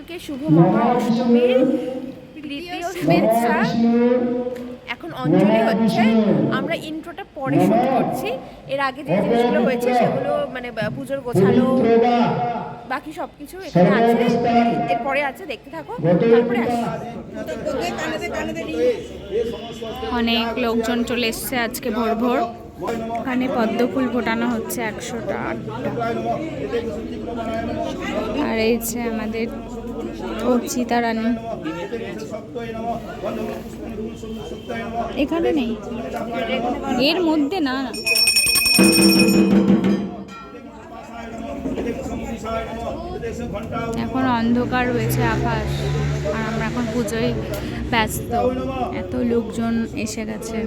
সকলকে শুভ মহা অষ্টমীর তৃতীয় শুভেচ্ছা। এখন অঞ্জলি হচ্ছে, আমরা ইন্ট্রোটা পরে শুট করছি। এর আগে যে জিনিসগুলো হয়েছে সেগুলো মানে পুজোর গোছানো বাকি সবকিছু এখানে আছে, এরপরে আছে, দেখতে থাকো, তারপরে আসি। অনেক লোকজন চলে এসছে আজকে ভোর ভোর। এখানে পদ্ম ফুল ফোটানো হচ্ছে 100টা। আর এই যে আমাদের অর্চিতা রানী এখানে নেই, এর মধ্যে না। এখন অন্ধকার রয়েছে আকাশ, আর আমরা এখন পুজোয় ব্যস্ত। এত লোকজন এসে গেছে।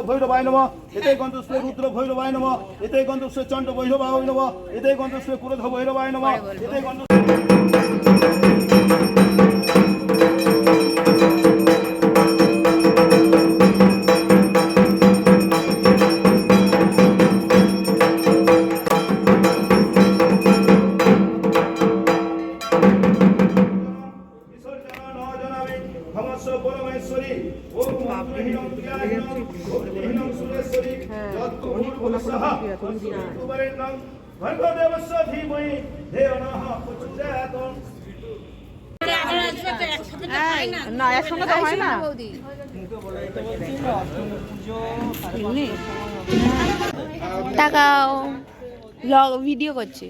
ভৈরবায় নমঃ, এতে গন্ধস্বে রুদ্র ভৈরবায় নমঃ, এতে গন্ধস্বে চণ্ড ভৈরবায় নমঃ, এতে গন্ধস্বে ক্রোধ ভৈরবায় নমঃ, এতে গন্ধ না একসঙ্গে তো হয় না। টাকাও ভিডিও করছি।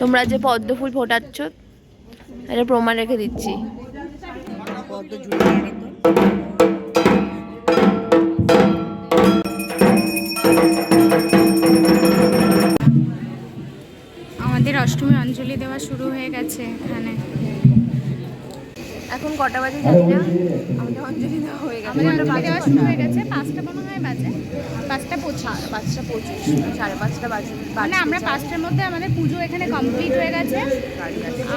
তোমরা যে পদ্ম ফুল ফোটাচ্ছ এটা প্রমাণ রেখে দিচ্ছি। আমাদের অষ্টমী অঞ্জলি দেওয়া শুরু হয়ে গেছে এখানে। এখন কটা বাজে জানি না, আমাদের অঞ্জলি দেওয়া হয়ে গেছে। আমাদের অঞ্জলি দেওয়া শুরু হয়ে গেছে 5টা মনে হয় বাজে, 5:25, 5:25, 5:30 বাজে। মানে আমরা 5টার মধ্যে আমাদের পুজো এখানে কমপ্লিট হয়ে গেছে।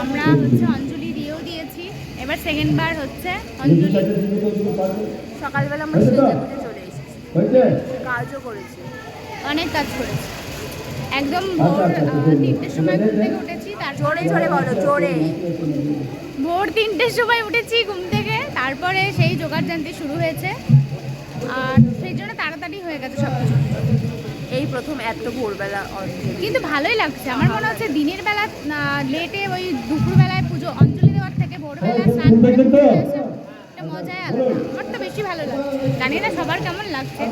আমরা হচ্ছে অঞ্জলি দিয়েও দিয়েছি, এবার সেকেন্ড বার হচ্ছে অঞ্জলি। সকালবেলা আমরা সেজে গুজে চলে এসেছি, কাজও করেছি, অনেক কাজ করেছি। একদম ভোর 3টের সময় ঘুম থেকে উঠেছি। জোরে জোরে বলো, জোরে। ভোর 3টের সময় উঠেছি ঘুম থেকে, তারপরে সেই জোগাড় জানতে শুরু হয়েছে, আর সেই জন্য তাড়াতাড়ি হয়ে গেছে সব কিছু। এই প্রথম এত ভোরবেলা অঞ্জলি, কিন্তু ভালোই লাগছে। আমার মনে হচ্ছে দিনের বেলা লেটে ওই দুপুরবেলায় পুজো অঞ্জলি দেওয়ার থেকে ভোরবেলা স্নান করে পুজো আসা একটা মজাই আলাদা। আমার তো বেশি ভালো লাগছে, জানি না সবার কেমন লাগছে।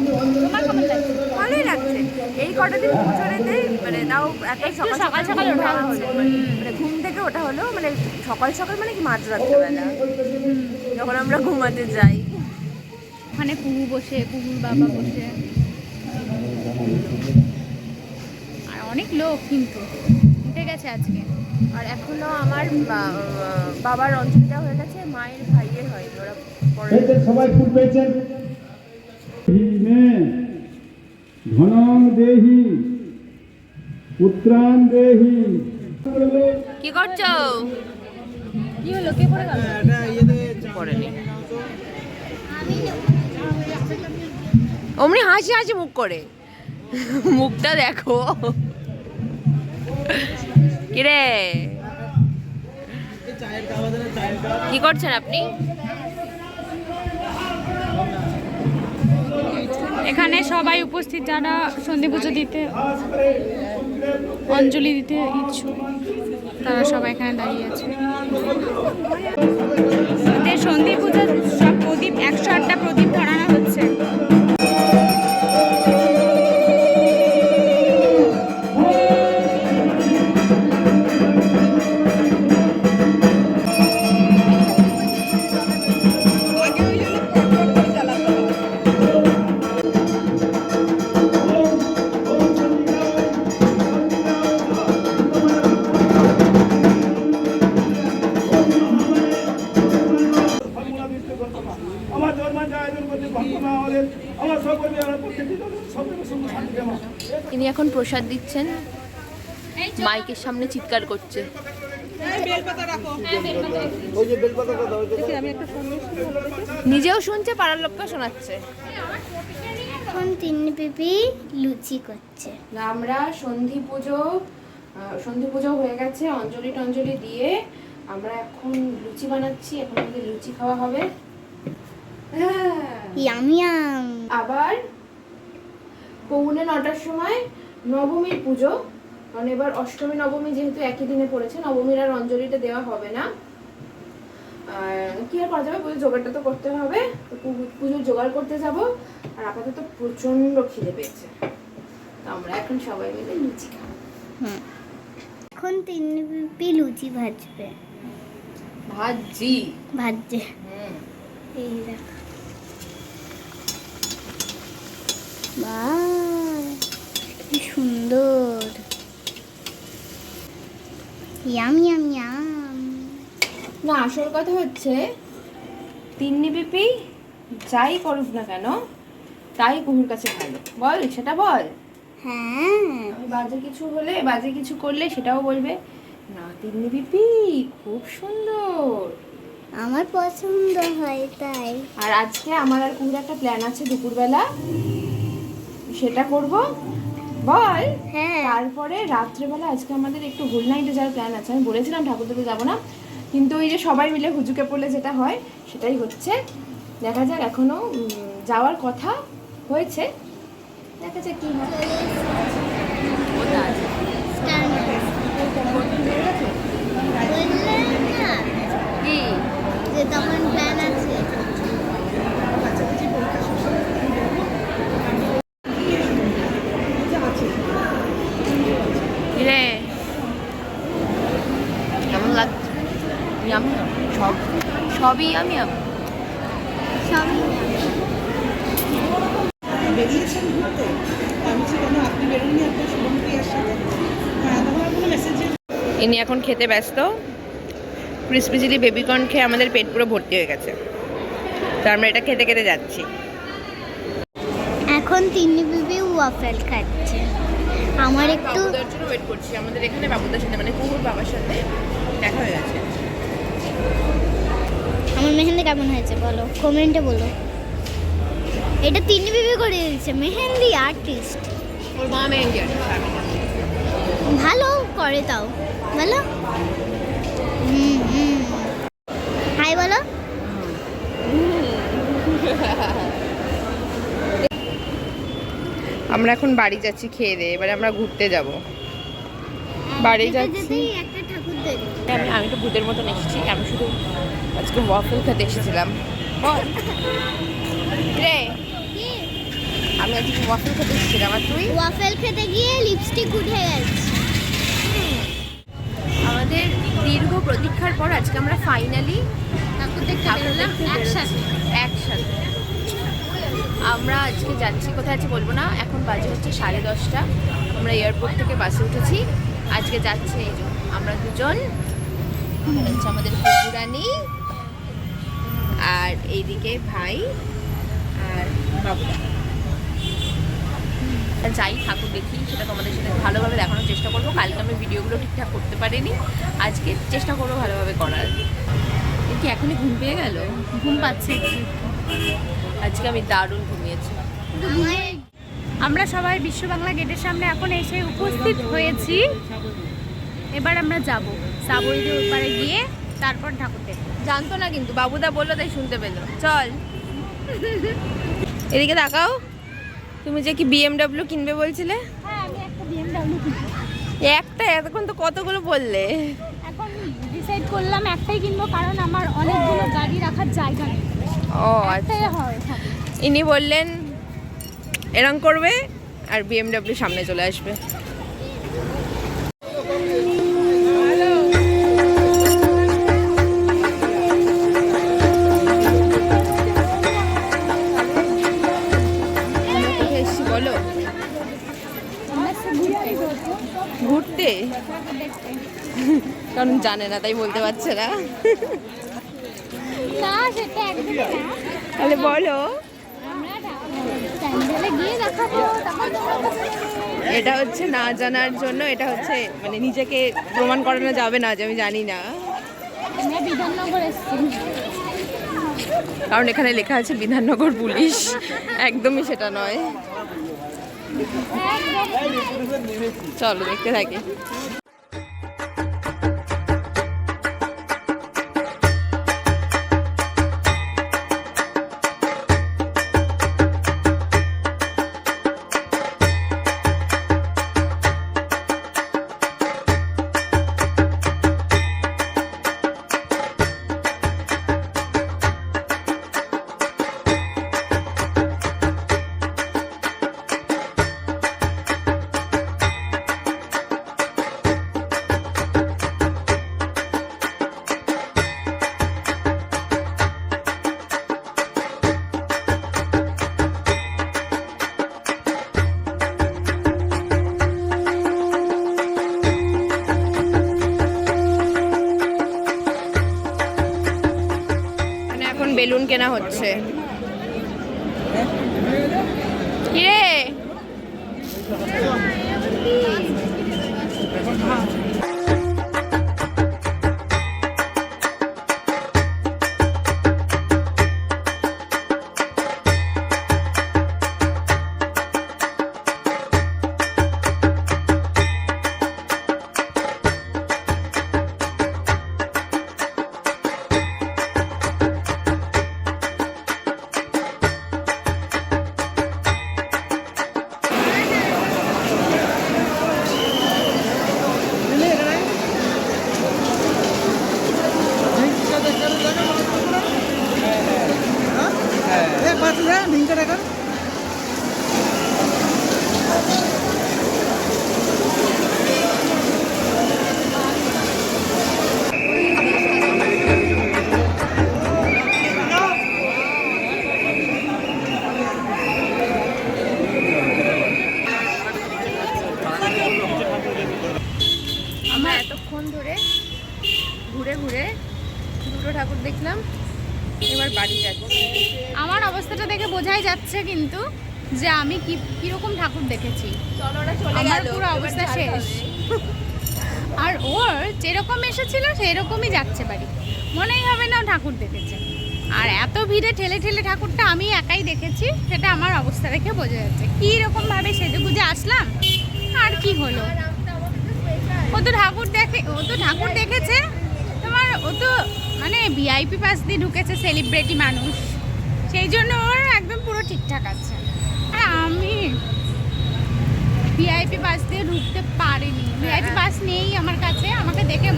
তোমার কেমন লাগছে? ভালোই লাগছে। এই কটা দিন পুজোরেতে মানে তাও এত সকাল সকাল ওঠা হচ্ছে, মানে ঘুম থেকে ওঠা হলো, মানে সকাল সকাল মানে কি মাঝরাত্রিবেলা যখন আমরা ঘুমাতে যাই। ওখানে কুহু বসে, কুহুর বাবা বসে, আর অনেক লোক কিন্তু উঠে গেছে আজকে। আর এখনো আমার বাবার অঞ্জলিটা হয়ে গেছে, মায়ের ভাইয়ের হয়নি, ওরা পরে। সবাই ফুল পেয়েছেন। ধনং দেহি পুত্রান দেহি। কি করছো? কি হলো, কে পড়ে গেল? পড়েনি, অমনি হাসি হাসি মুখ করে, মুখটা দেখো। কিরে কি করছেন আপনি? এখানে সবাই উপস্থিত যারা সন্ধি পুজো দিতে, অঞ্জলি দিতে ইচ্ছুক, তারা সবাই এখানে দাঁড়িয়ে আছে। সন্ধি পুজোর সব প্রদীপ 108টা প্রদীপ ধরানো হচ্ছে। ইনি এখন প্রসাদ দিচ্ছেন, মাইকের সামনে চিৎকার করছে। নিজেও শুনছে, পাড়ার লোককে শোনাচ্ছে। এখন তিন্নি পিপি লুচি করছে। আমরা সন্ধি পুজো হয়ে গেছে, অঞ্জলি টঞ্জলি দিয়ে আমরা এখন লুচি বানাচ্ছি। এখন আমাদের লুচি খাওয়া হবে। Yam yam. আবার 9:45 সময় নবমীর পুজো, কারণ এবার অষ্টমী নবমী যেহেতু একই দিনে পড়েছে, নবমীর আর অঞ্জলিটা দেওয়া হবে না। আর কি আর করা যাবে, পুজোর জোগাড়টা তো করতে হবে। তো পুজোর জোগাড় করতে যাব। আর আপাতত প্রচন্ড খিদে পেয়েছে, তো আমরা এখন সবাই মিলে লুচি খাবো। এখন তিন্নি পিপি লুচি ভাজবে। ভাজি ভাজছে। এই দেখ, বাহ কি সুন্দর। Yam yam yam. না, আসল কথা হচ্ছে তিন্নি পিপি যাই করুক না কেন তাই কুহুর কাছে ভালো। বল, সেটা বল। হ্যাঁ, আমি বাজে কিছু করলে সেটাও বলবে না তিন্নি পিপি খুব সুন্দর। আমার পছন্দ হয় তাই। আর আজকে আমার আর কুহুর একটা প্ল্যান আছে দুপুরবেলা, সেটা করব। বল। হ্যাঁ, তারপরে রাত্রেবেলা আজকে আমাদের একটু হোল নাইটে যাওয়ার প্ল্যান আছে। আমি বলেছিলাম ঠাকুরদেবে যাবো না, কিন্তু ওই যে সবাই মিলে হুজুকে পড়লে যেটা হয় সেটাই হচ্ছে। দেখা যাক, এখনো যাওয়ার কথা হয়েছে, দেখা যাক কি হয়। কি যে তখন প্ল্যান আছে। রে কেমন লাগছে? সবই আমি সবই বেরিয়েছেন ঘুরতে, আমি কেন আপনি বেরোননি আপনার শুভমপ্রিয়ার সাথে? হ্যাঁ, তখন আর কোনো মেসেজের ইনি এখন খেতে ব্যস্ত। ক্রিসপি চিলি বেবিকর্ন খেয়ে আমাদের পেট পুরো ভর্তি হয়ে গেছে, তো আমরা এটা খেতে খেতে যাচ্ছি। এখন তিন্নি পিপি ওয়াফেল খাচ্ছে। আমার একটু বাবুদার জন্য ওয়েট করছি। আমাদের এখানে বাবুদার সাথে মানে কুকুর বাবার সাথে দেখা হয়ে গেছে। আমার মেহেন্দি কেমন হয়েছে বলো, কমেন্টে বলো। এটা তিন্নি পিপি করে দিয়েছে, মেহেন্দি আর্টিস্ট। ওর মা মেহেন্দি আর্টিস্ট। ভালো করে তাও, বলো। হাই বলো। আমরা এখন বাড়ি যাচ্ছি খেয়ে দিয়ে, এবারে আমরা ঘুরতে যাব। বাড়ি যেতে যাচ্ছি। যেতেই একটা ঠাকুর দেখি। আমি তো ভূতের মতন এসেছি, আমি শুধু আজকে ওয়াফেল খেতে এসেছিলাম। বল রে, আমি আজকে ওয়াফেল খেতে এসেছিলাম। আর তুই? ওয়াফেল খেতে গিয়ে লিপস্টিক উঠে গেছে। আমাদের দীর্ঘ প্রতীক্ষার পর আজকে আমরা ফাইনালি ঠাকুর দেখতে বেরোলাম একসাথে। একসাথে আমরা আজকে যাচ্ছি। কোথায় আছে বলবো না, এখন বাজে হচ্ছে 10:30। আমরা এয়ারপোর্ট থেকে বাসে উঠেছি, আজকে যাচ্ছে এই যে আমরা দুজন, হচ্ছে আমাদের কুকুরানি, আর এইদিকে ভাই আর বাবুদা। যাই ঠাকুর দেখি সেটা তোমাদের সাথে ভালোভাবে দেখানোর চেষ্টা করবো। কালকে আমি ভিডিওগুলো ঠিকঠাক করতে পারিনি, আজকে চেষ্টা করবো ভালোভাবে করার। কি এখনই ঘুম পেয়ে গেল? ঘুম পাচ্ছে। আজকে আমি দারুণ ঘুমিয়েছি। আমরা সবাই বিশ্ব বাংলা গেটের সামনে এখন এসে উপস্থিত হয়েছি। এবার আমরা যাব সাবরিদের ওপারে গিয়ে তারপর ঠাকুর দেখব। জানতো না কিন্তু বাবুদা বললো তাই শুনতে পেলো। চল এদিকে তাকাও। তুমি যে কি BMW কিনবে বলছিলে? হ্যাঁ, আমি একটা BMW কিনবো। একটা? এতক্ষণ তো কতগুলো বললে। এখন ডিসাইড করলাম একটাই কিনবো, কারণ আমার অনেকগুলো গাড়ি রাখার জায়গা নেই। ও একটাই আচ্ছা। হয় থাকে। ইনি বললেন এরম করবে আর BMW সামনে চলে আসবে। আমরা কোথায় এসেছি বলো? ঘুরতে? কারণ জানে না তাই বলতে পারছে না। না, সেটা একদম না। তাহলে বলো। আমরা প্যান্ডেলে গিয়ে দেখাবো, তখন তোমরা এটা হচ্ছে না জানার জন্য, এটা হচ্ছে মানে নিজেকে প্রমাণ করানো যাবে না যে আমি জানি না। আমরা বিধাননগর এসেছি। কারণ এখানে লেখা আছে বিধাননগর পুলিশ, একদমই সেটা নয়। চলো দেখতে থাকি। বেলুন কেনা হচ্ছে। কিরে আমরা এতক্ষণ ধরে ঘুরে ঘুরে দুটো ঠাকুর দেখলাম, এবার বাড়ি যাচ্ছি। আমার অবস্থাটা দেখে বোঝাই যাচ্ছে কিন্তু যে আমি কিরকম ঠাকুর দেখেছি। আমার পুরো অবস্থা শেষ। আর ওর যেরকম এসেছিল সেরকমই যাচ্ছে বাড়ি, মনেই হবে না ও ঠাকুর দেখেছে। আর এত ভিড়ে ঠেলে ঠেলে ঠাকুরটা আমি একাই দেখেছি, সেটা আমার অবস্থা দেখে বোঝা যাচ্ছে। কীরকমভাবে সেজে গুজে আসলাম আর কি হলো। ও তো ঠাকুর দেখেছে তোমার, ও তো মানে ভিআইপি পাস দিয়ে ঢুকেছে, সেলিব্রিটি মানুষ, সেই জন্য ওর একদম পুরো ঠিকঠাক আছে। আর আমি ভিআইপি পাস দিয়ে ঢুকতে পারিনি, ভিআইপি পাস নেই আমার কাছে, আমাকে দেখে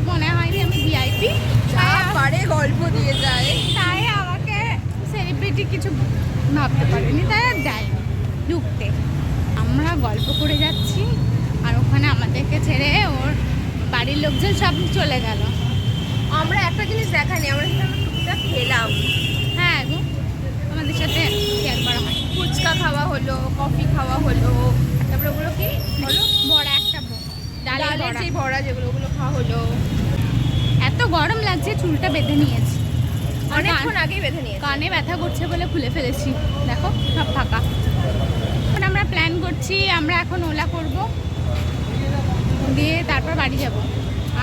মনে হয়নি আমি ভিআইপি, পারে গল্প দিয়ে যায়, তাই আমাকে সেলিব্রিটি কিছু ভাবতে পারিনি, তাই আর দেয়নি ঢুকতে। আমরা গল্প করে যাচ্ছি আর ওখানে আমাদেরকে ছেড়ে ওর বাড়ির লোকজন সব চলে গেল। আমরা একটা জিনিস দেখানি, আমরা টুকটাক খেলাম। হ্যাঁ গো, আমাদের সাথে শেয়ার করা হয়। ফুচকা খাওয়া হলো, কফি খাওয়া হলো, তারপরে ওগুলো কি হলো, বড়া একটা ডালের বড়া, সেই বড়া যেগুলো, ওগুলো খাওয়া হলো। এত গরম লাগছে চুলটা বেঁধে নিয়েছি, অনেকক্ষণ আগেই বেঁধে নিয়েছি। কানে ব্যথা করছে বলে খুলে ফেলেছি, দেখো সব ফাঁকা। এখন আমরা প্ল্যান করছি আমরা এখন ওলা করব, দিয়ে তারপর বাড়ি যাব।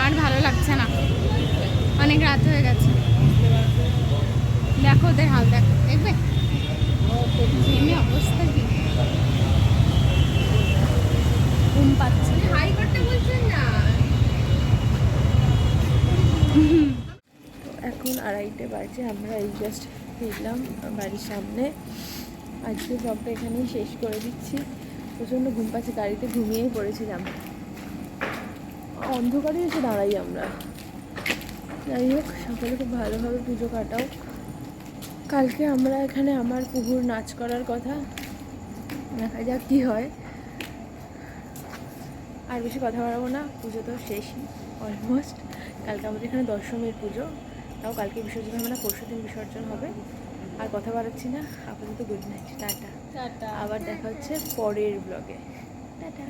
আর ভালো লাগছে না, অনেক রাত হয়ে গেছে। দেখো ওদের হাল, দেখো, দেখবে ঘেমে অবস্থা কি, ঘুম পাচ্ছে। হাই করতে বলছেন না। এখন 2:30 বাজে, আমরা এই জাস্ট ফিরলাম বাড়ির সামনে। আজকে ব্লগটা এখানেই শেষ করে দিচ্ছি। প্রচণ্ড ঘুম পাচ্ছে, গাড়িতে ঘুমিয়েই পড়েছিলাম, অন্ধকারে এসে দাঁড়াই আমরা। যাই হোক, সকালে খুব ভালোভাবে পুজো কাটাও। কালকে আমরা এখানে আমার পুকুর নাচ করার কথা, দেখা যাক কী হয়। আর বেশি কথা বাড়াবো না, পুজো তো শেষই অলমোস্ট। কালকে আমাদের এখানে দশমীর পুজো, তাও কালকে বিসর্জন হবে না, পরশু দিন বিসর্জন হবে। আর কথা বাড়াচ্ছি না, আপাতত গুড নাইট, টাটা। আবার দেখা হচ্ছে পরের ব্লগে, টাটা।